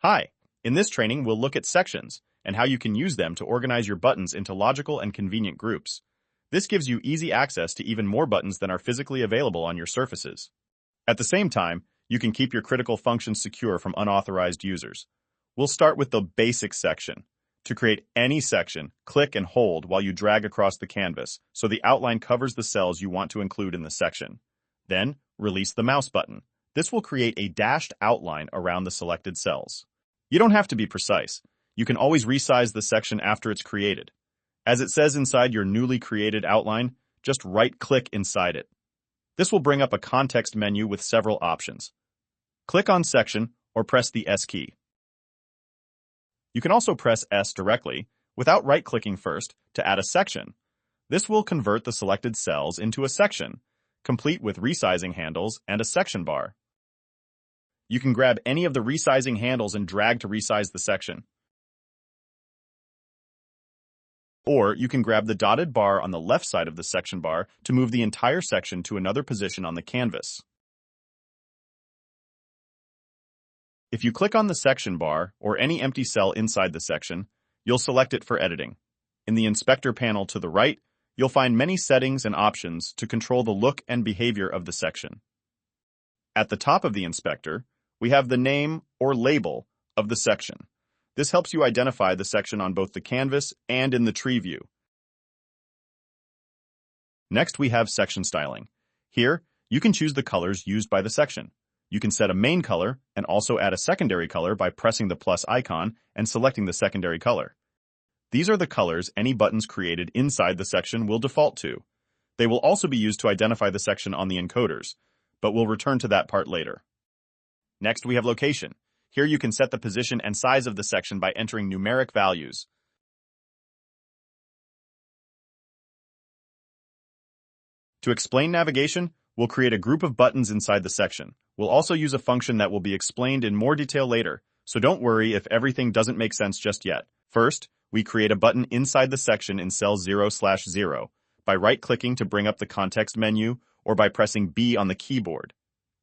Hi, in this training we'll look at sections and how you can use them to organize your buttons into logical and convenient groups. This gives you easy access to even more buttons than are physically available on your surfaces. At the same time, you can keep your critical functions secure from unauthorized users. We'll start with the basic section. To create any section, click and hold while you drag across the canvas so the outline covers the cells you want to include in the section. Then, release the mouse button. This will create a dashed outline around the selected cells. You don't have to be precise. You can always resize the section after it's created. As it says inside your newly created outline, just right-click inside it. This will bring up a context menu with several options. Click on Section or press the S key. You can also press S directly, without right-clicking first, to add a section. This will convert the selected cells into a section, complete with resizing handles and a section bar. You can grab any of the resizing handles and drag to resize the section. Or you can grab the dotted bar on the left side of the section bar to move the entire section to another position on the canvas. If you click on the section bar or any empty cell inside the section, you'll select it for editing. In the inspector panel to the right, you'll find many settings and options to control the look and behavior of the section. At the top of the inspector, we have the name or label of the section. This helps you identify the section on both the canvas and in the tree view. Next, we have section styling. Here, you can choose the colors used by the section. You can set a main color and also add a secondary color by pressing the plus icon and selecting the secondary color. These are the colors any buttons created inside the section will default to. They will also be used to identify the section on the encoders, but we'll return to that part later. Next, we have location. Here you can set the position and size of the section by entering numeric values. To explain navigation, we'll create a group of buttons inside the section. We'll also use a function that will be explained in more detail later, so don't worry if everything doesn't make sense just yet. First, we create a button inside the section in cell 0/0 by right-clicking to bring up the context menu or by pressing B on the keyboard.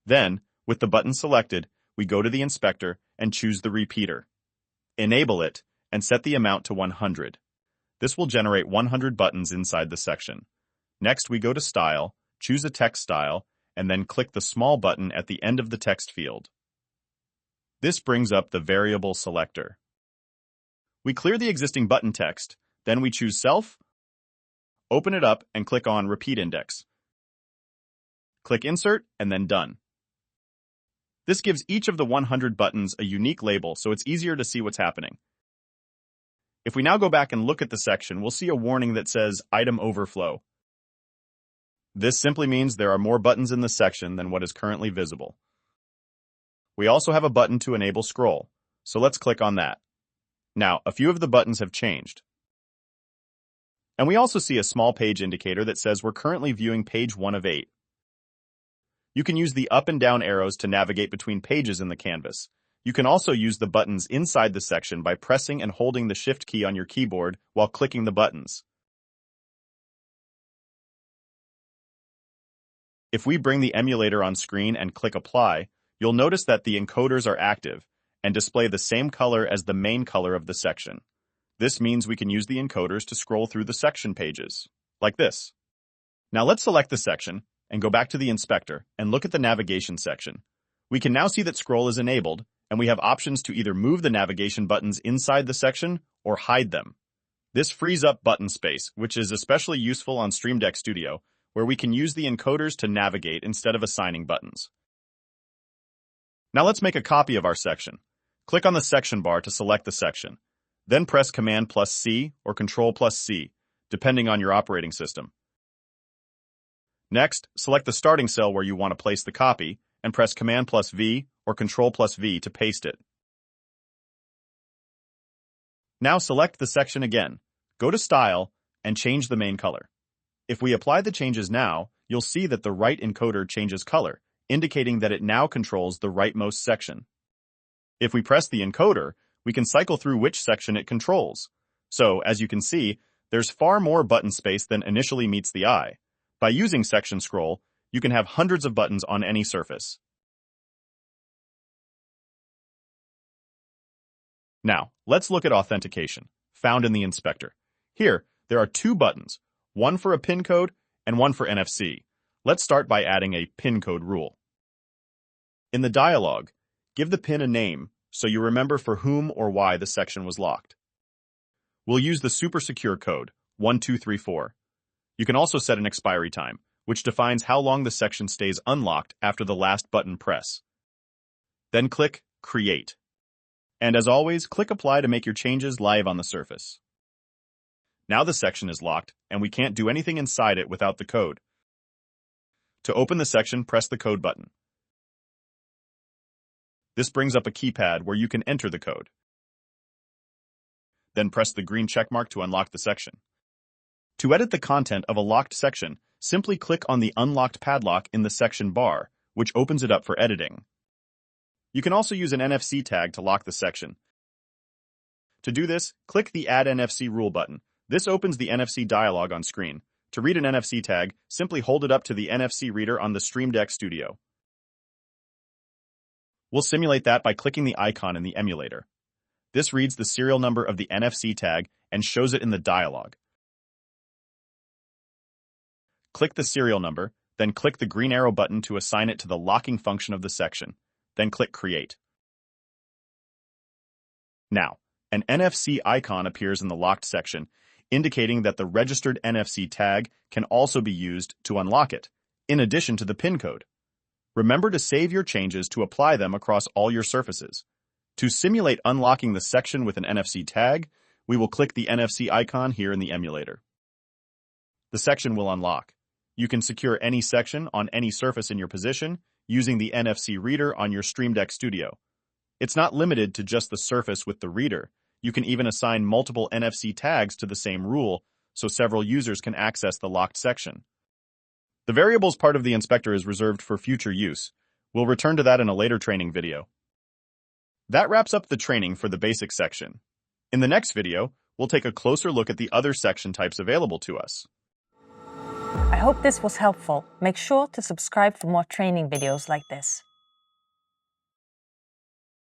Then, with the button selected, we go to the inspector and choose the repeater. Enable it and set the amount to 100. This will generate 100 buttons inside the section. Next, we go to Style, choose a text style, and then click the small button at the end of the text field. This brings up the variable selector. We clear the existing button text, then we choose Self, open it up, and click on Repeat Index. Click Insert, and then Done. This gives each of the 100 buttons a unique label, so it's easier to see what's happening. If we now go back and look at the section, we'll see a warning that says Item Overflow. This simply means there are more buttons in the section than what is currently visible. We also have a button to enable scroll, so let's click on that. Now, a few of the buttons have changed. And we also see a small page indicator that says we're currently viewing page 1 of 8. You can use the up and down arrows to navigate between pages in the canvas. You can also use the buttons inside the section by pressing and holding the Shift key on your keyboard while clicking the buttons. If we bring the emulator on screen and click Apply, you'll notice that the encoders are active and display the same color as the main color of the section. This means we can use the encoders to scroll through the section pages, like this. Now let's select the section and go back to the inspector and look at the navigation section. We can now see that scroll is enabled, and we have options to either move the navigation buttons inside the section or hide them. This frees up button space, which is especially useful on Stream Deck Studio, where we can use the encoders to navigate instead of assigning buttons. Now let's make a copy of our section. Click on the section bar to select the section. Then press Command+C or Control+C, depending on your operating system. Next, select the starting cell where you want to place the copy, and press Command+V or Control+V to paste it. Now select the section again, go to Style, and change the main color. If we apply the changes now, you'll see that the right encoder changes color, indicating that it now controls the rightmost section. If we press the encoder, we can cycle through which section it controls. So, as you can see, there's far more button space than initially meets the eye. By using Section Scroll, you can have hundreds of buttons on any surface. Now, let's look at authentication, found in the inspector. Here, there are two buttons, one for a PIN code and one for NFC. Let's start by adding a PIN code rule. In the dialog, give the PIN a name so you remember for whom or why the section was locked. We'll use the super secure code, 1234. You can also set an expiry time, which defines how long the section stays unlocked after the last button press. Then click Create. And as always, click Apply to make your changes live on the surface. Now the section is locked, and we can't do anything inside it without the code. To open the section, press the code button. This brings up a keypad where you can enter the code. Then press the green checkmark to unlock the section. To edit the content of a locked section, simply click on the Unlocked padlock in the section bar, which opens it up for editing. You can also use an NFC tag to lock the section. To do this, click the Add NFC Rule button. This opens the NFC dialog on screen. To read an NFC tag, simply hold it up to the NFC reader on the Stream Deck Studio. We'll simulate that by clicking the icon in the emulator. This reads the serial number of the NFC tag and shows it in the dialog. Click the serial number, then click the green arrow button to assign it to the locking function of the section. Then click Create. Now, an NFC icon appears in the locked section, indicating that the registered NFC tag can also be used to unlock it, in addition to the PIN code. Remember to save your changes to apply them across all your surfaces. To simulate unlocking the section with an NFC tag, we will click the NFC icon here in the emulator. The section will unlock. You can secure any section on any surface in your position using the NFC reader on your Stream Deck Studio. It's not limited to just the surface with the reader. You can even assign multiple NFC tags to the same rule so several users can access the locked section. The variables part of the inspector is reserved for future use. We'll return to that in a later training video. That wraps up the training for the basic section. In the next video, we'll take a closer look at the other section types available to us. I hope this was helpful. Make sure to subscribe for more training videos like this.